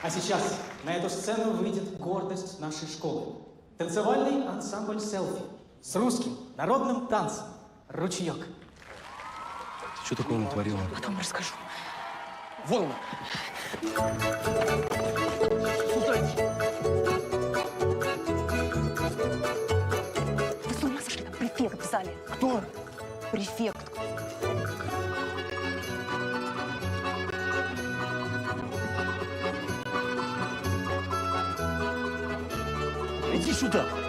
А сейчас на эту сцену выйдет гордость нашей школы. Танцевальный ансамбль «Селфи» с русским народным танцем «Ручеек». Что такого натворила? Потом расскажу. Волна! Вы с ума сошли, там префект в зале. Кто? Префект. Иди сюда!